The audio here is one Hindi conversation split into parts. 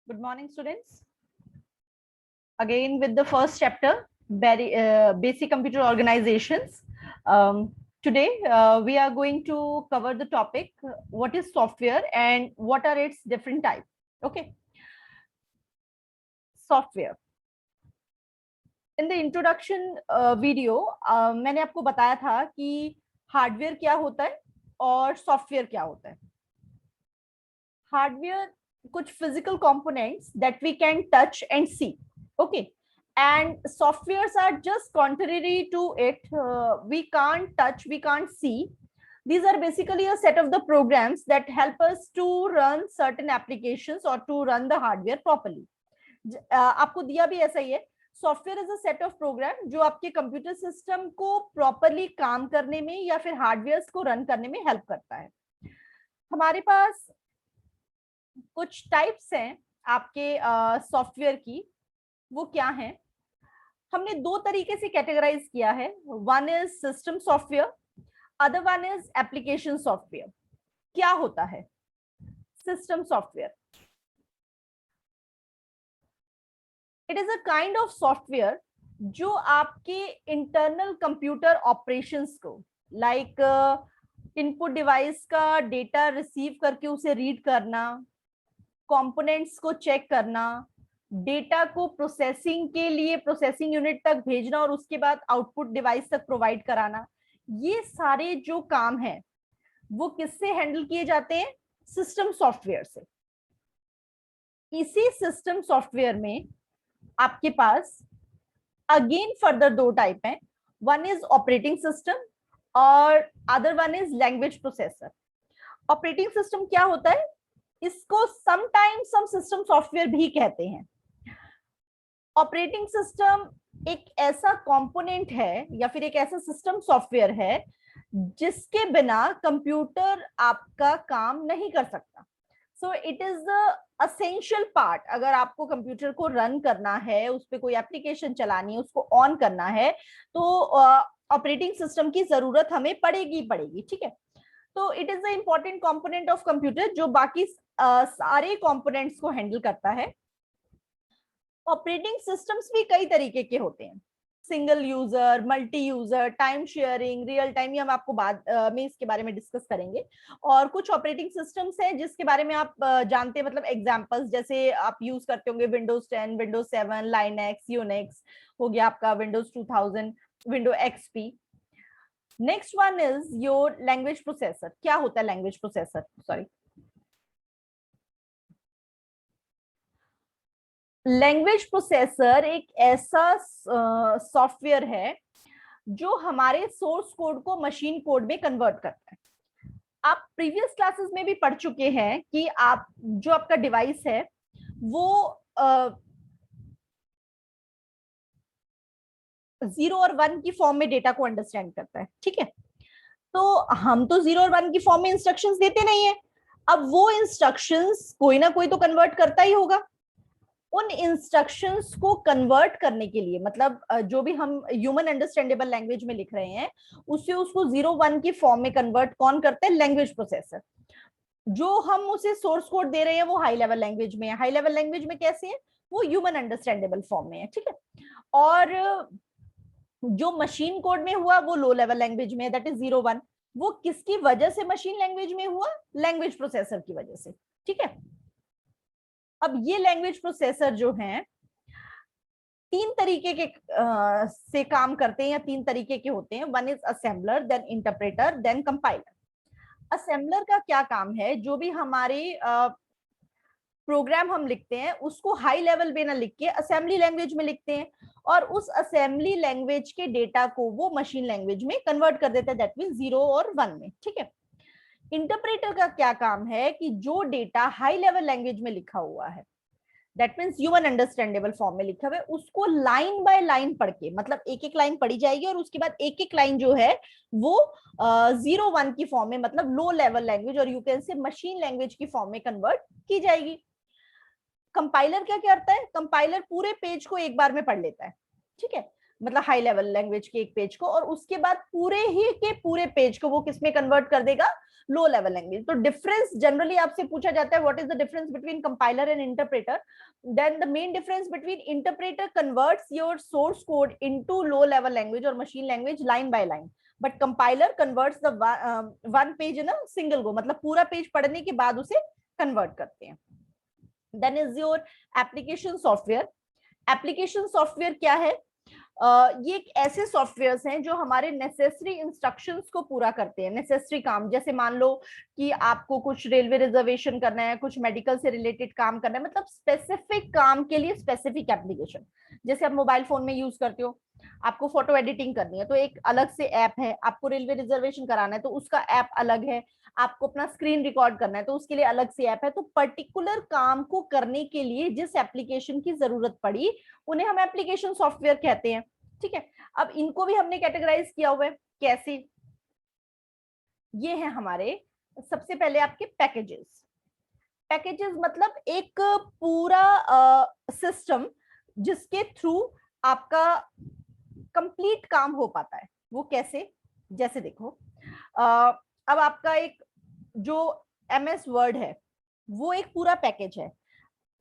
Good morning, students. Again, with the first chapter, basic computer organizations. Today, we are going to cover the topic, what is software and what are its different types. Okay. Software. In the introduction video, मैंने आपको बताया था कि हार्डवेयर क्या होता है और सॉफ्टवेयर क्या होता है. हार्डवेयर कुछ physical components that we can touch and see, okay, and softwares are just contrary to it. We can't touch, we can't see. These are basically a set of the programs that help us to run certain applications or to run the hardware properly. आपको दिया भी ऐसा ही है. Software is a set of program जो आपके कंप्यूटर सिस्टम को प्रॉपरली काम करने में या फिर हार्डवेयर को रन करने में हेल्प करता है. हमारे पास कुछ टाइप्स हैं आपके सॉफ्टवेयर की. वो क्या है? हमने दो तरीके से कैटेगराइज किया है. One is system software, other one is application software. क्या होता है system software? It is a kind of software जो आपके इंटरनल कंप्यूटर ऑपरेशंस को, लाइक इनपुट डिवाइस का डेटा रिसीव करके उसे रीड करना, कंपोनेंट्स को चेक करना, डेटा को प्रोसेसिंग के लिए प्रोसेसिंग यूनिट तक भेजना और उसके बाद आउटपुट डिवाइस तक प्रोवाइड कराना, ये सारे जो काम हैं वो किससे हैंडल किए जाते हैं? सिस्टम सॉफ्टवेयर से. इसी सिस्टम सॉफ्टवेयर में आपके पास अगेन फर्दर दो टाइप हैं. वन इज ऑपरेटिंग सिस्टम और other one is language processor. Operating system क्या होता है? इसको समटाइम्स हम सिस्टम सॉफ्टवेयर भी कहते हैं. ऑपरेटिंग सिस्टम एक ऐसा कंपोनेंट है या फिर एक ऐसा सिस्टम सॉफ्टवेयर है जिसके बिना कंप्यूटर आपका काम नहीं कर सकता. So it is the essential part. अगर आपको कंप्यूटर को रन करना है, उस पर कोई एप्लीकेशन चलानी है, उसको ऑन करना है, तो ऑपरेटिंग सिस्टम की जरूरत हमें पड़ेगी. ठीक है. तो it is the important component of computer जो बाकी सारे कंपोनेंट्स को हैंडल करता है. ऑपरेटिंग सिस्टम्स भी कई तरीके के होते हैं. Single user, multi user, time sharing, real time, ये हम आपको बाद में इसके बारे में डिस्कस करेंगे. और कुछ ऑपरेटिंग सिस्टम्स हैं जिसके बारे में आप जानते हैं, मतलब एग्जांपल्स जैसे आप यूज करते होंगे विंडोज 10, विंडोज 7, लाइनेक्स, यूनिक्स हो गया आपका, Windows 2000, window XP. Next one is your language processor. क्या होता है language processor? Sorry, language processor एक ऐसा सॉफ्टवेयर है जो हमारे सोर्स कोड को मशीन कोड में कन्वर्ट करता है. आप प्रीवियस क्लासेस में भी पढ़ चुके हैं कि आप जो आपका डिवाइस है वो 0 और 1 की फॉर्म में डेटा को अंडरस्टैंड करता है. ठीक है. तो हम तो 0 और 1 की फॉर्म में इंस्ट्रक्शंस देते नहीं है. अब वो इंस्ट्रक्शंस कोई ना कोई तो कन्वर्ट करता ही होगा. उन इंस्ट्रक्शंस को कन्वर्ट करने के लिए, मतलब जो भी हम ह्यूमन अंडरस्टैंडेबल लैंग्वेज में लिख रहे हैं उससे उसको 0-1 की फॉर्म में कन्वर्ट कौन करते हैं? Language processor. जो हम उसे सोर्स कोड दे रहे हैं वो हाई लेवल लैंग्वेज में है. हाई लेवल लैंग्वेज में कैसे है? वो ह्यूमन अंडरस्टैंडेबल फॉर्म में है. ठीक है. और जो मशीन कोड में हुआ वो लो लेवल लैंग्वेज में है, दैट इज 0-1. वो किसकी वजह से मशीन लैंग्वेज में हुआ? लैंग्वेज प्रोसेसर की वजह से. ठीक है. अब ये लैंग्वेज प्रोसेसर जो हैं तीन तरीके के से काम करते हैं या तीन तरीके के होते हैं. One is assembler, then interpreter, then compiler. Assembler का क्या काम है? जो भी हमारे प्रोग्राम हम लिखते हैं उसको हाई लेवल पे ना लिख के असेंबली लैंग्वेज में लिखते हैं और उस असेंबली लैंग्वेज के डेटा को वो मशीन लैंग्वेज में कन्वर्ट कर देता है, दैट मींस 0 और 1 में. ठीक है. इंटरप्रेटर का क्या काम है कि जो डेटा हाई लेवल लैंग्वेज में लिखा हुआ है, that means human understandable form में लिखा हुआ है, उसको लाइन बाय लाइन पढ़ के, मतलब एक एक लाइन पढ़ी जाएगी और उसके बाद एक एक लाइन जो है वो 0-1 की फॉर्म में, मतलब लो लेवल लैंग्वेज और you can say machine language की फॉर्म में कन्वर्ट की जाएगी. कंपाइलर क्या करता है? कंपाइलर पूरे पेज को एक बार में पढ़ लेता है. ठीक है. मतलब हाई लेवल लैंग्वेज के एक पेज को, और उसके बाद पूरे ही के पूरे पेज को वो किसमें कन्वर्ट कर देगा? Low level language. तो डिफरेंस जनरली आपसे पूछा जाता है what is the difference between compiler and interpreter, then the main difference between interpreter converts your source code into low level language और machine language line by line, but compiler converts the one page in a single go, मतलब पूरा पेज पढ़ने के बाद उसे कन्वर्ट करते हैं। Then is your application software. Application software क्या है? ये एक ऐसे सॉफ्टवेयर्स हैं जो हमारे नेसेसरी इंस्ट्रक्शंस को पूरा करते हैं, नेसेसरी काम। जैसे मान लो कि आपको कुछ रेलवे रिजर्वेशन करना है, कुछ मेडिकल से रिलेटेड काम करना है, मतलब स्पेसिफिक काम के लिए स्पेसिफिक एप्लीकेशन। जैसे आप मोबाइल फोन में यूज करते हो, आपको फोटो एडिटिंग करनी है तो एक अलग से ऐप है, आपको रेलवे रिजर्वेशन कराना है तो उसका ऐप अलग है, आपको अपना स्क्रीन रिकॉर्ड करना है तो उसके लिए अलग से ऐप है। तो पर्टिकुलर काम को करने के लिए जिस एप्लीकेशन की जरूरत पड़ी उन्हें हम एप्लीकेशन सॉफ्टवेयर कहते हैं। ठीक है, अब इनको भी हमने कैटेगराइज किया हुआ है। कैसे? ये है हमारे सबसे पहले आपके पैकेजेस। पैकेजेस मतलब एक पूरा सिस्टम जिसके थ्रू आपका कंप्लीट काम हो पाता है। वो कैसे? जैसे देखो, अब आपका एक जो MS वर्ड है वो एक पूरा पैकेज है।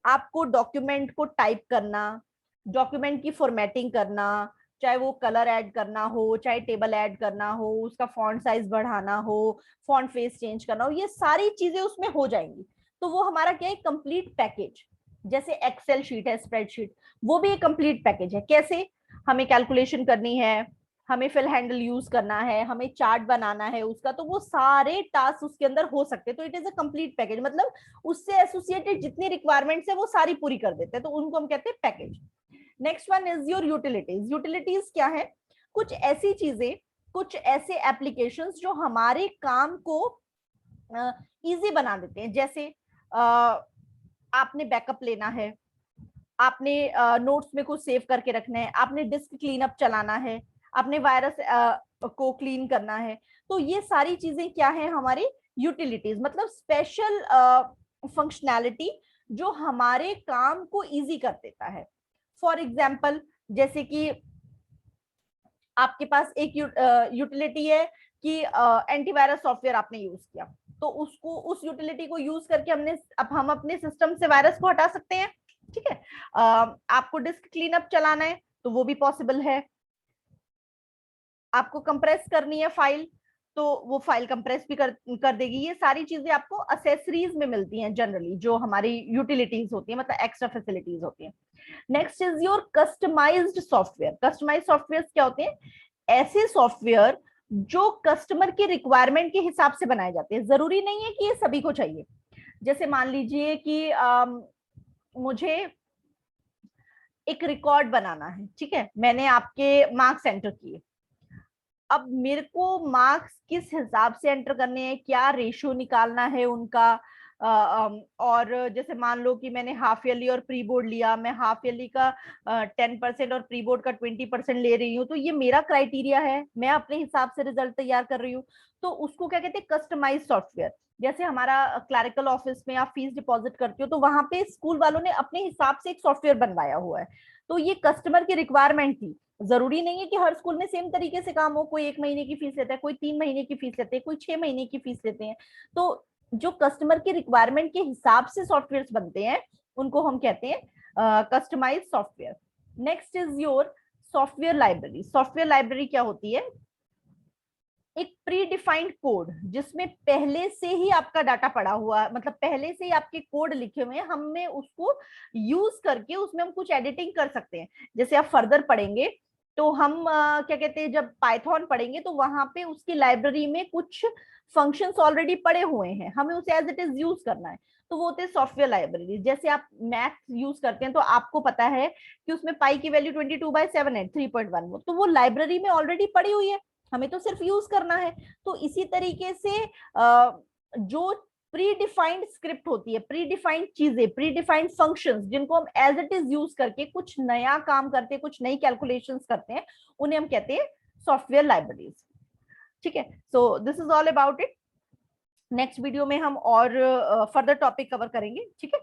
आपको डॉक्यूमेंट को टाइप करना, डॉक्यूमेंट की फॉर्मेटिंग करना, चाहे वो कलर ऐड करना हो, चाहे टेबल ऐड करना हो, उसका फॉन्ट साइज बढ़ाना हो, फॉन्ट फेस चेंज करना हो, ये सारी चीजें उसमें हो जाएंगी। तो वो हमारा क्या है? Complete package. जैसे एक्सेल शीट है, स्प्रेडशीट, वो भी एक कंप्लीट पैकेज है। कैसे? हमें कैलकुलेशन करनी है, हमें फिल हैंडल यूज करना है, हमें चार्ट बनाना है उसका, तो वो सारे टास्क उसके अंदर हो सकते हैं। तो it is a complete package, मतलब उससे एसोसिएटेड जितनी रिक्वायरमेंट्स है वो सारी पूरी कर देते हैं, तो उनको हम कहते हैं package. Next one is your utilities. Utilities क्या है? कुछ ऐसी चीजें, कुछ ऐसे एप्लीकेशंस जो हमारे काम को इजी बना देते हैं। जैसे आपने बैकअप लेना है, आपने नोट्स में कुछ सेव करके रखना है, आपने डिस्क क्लीन अप चलाना है, आपने वायरस को क्लीन करना है, तो ये सारी चीजें क्या है? हमारी यूटिलिटीज, मतलब स्पेशल फंक्शनैलिटी जो हमारे काम को इजी कर देता है। फॉर एग्जाम्पल, जैसे कि आपके पास एक यूटिलिटी है कि एंटीवायरस सॉफ्टवेयर आपने यूज किया, तो उसको, उस यूटिलिटी को यूज करके हम अपने सिस्टम से वायरस को हटा सकते हैं। ठीक है, आपको डिस्क क्लीनअप चलाना है तो वो भी पॉसिबल है। आपको कंप्रेस करनी है फाइल तो वो फाइल कंप्रेस भी कर देगी। ये सारी चीजें आपको असेसरीज में मिलती हैं जनरली, जो हमारी यूटिलिटीज होती है, मतलब एक्स्ट्रा फैसिलिटीज होती है। Next is your customized software. Customized software क्या होते हैं? ऐसे सॉफ्टवेयर जो कस्टमर के रिक्वायरमेंट के हिसाब से बनाए जाते हैं। जरूरी नहीं है कि ये सभी को चाहिए। जैसे मान लीजिए कि मुझे एक रिकॉर्ड बनाना है, ठीक है, मैंने आपके मार्क्स एंटर किए, अब मेरे को मार्क्स किस हिसाब से एंटर करने हैं, क्या रेशियो निकालना है उनका, और जैसे मान लो कि मैंने हाफ ईयरली और प्री बोर्ड लिया, मैं हाफ ईयरली का 10% और प्री बोर्ड का 20% ले रही हूँ, तो ये मेरा क्राइटेरिया है, मैं अपने हिसाब से रिजल्ट तैयार कर रही हूँ। तो उसको क्या कहते हैं? Customize software. जैसे हमारा क्लरिकल ऑफिस में आप फीस डिपॉजिट करते हो तो वहां पे स्कूल वालों ने अपने हिसाब से एक सॉफ्टवेयर बनवाया हुआ है, तो ये कस्टमर की रिक्वायरमेंट थी। जरूरी नहीं है कि हर स्कूल में सेम तरीके से काम हो, कोई 1 महीने की फीस लेता है, कोई 3 महीने की फीस लेते हैं, कोई 6 महीने की फीस लेते हैं। तो जो कस्टमर की रिक्वायरमेंट के हिसाब से सॉफ्टवेयर बनते हैं उनको हम कहते हैं customize software. Next is your software library. Software library क्या होती है? एक प्री डिफाइंड कोड जिसमें पहले से ही आपका डाटा पड़ा हुआ, मतलब पहले से ही आपके कोड लिखे हुए हैं, हमें उसको यूज करके उसमें हम कुछ एडिटिंग कर सकते हैं। जैसे आप फर्दर पढ़ेंगे तो हम क्या कहते हैं, जब पाइथन पढ़ेंगे तो वहां पे उसकी लाइब्रेरी में कुछ फंक्शंस ऑलरेडी पड़े हुए हैं, हमें उसे एज इट इज यूज करना है, तो वो होते हैं सॉफ्टवेयर लाइब्रेरी। जैसे आप मैथ यूज करते हैं तो आपको पता है कि उसमें पाई की वैल्यू 22/7 है, 3.1, तो वो लाइब्रेरी में ऑलरेडी पड़ी हुई है, हमें तो सिर्फ यूज करना है। तो इसी तरीके से जो प्री डिफाइंड स्क्रिप्ट होती है, प्री डिफाइंड चीजें, प्री डिफाइंड फंक्शंस जिनको हम एज इट इज यूज करके कुछ नया काम करते हैं, कुछ नई कैलकुलेशंस करते हैं, उन्हें हम कहते हैं सॉफ्टवेयर लाइब्रेरीज। ठीक है, so this is all about it. Next video में हम और फर्दर टॉपिक कवर करेंगे। ठीक है।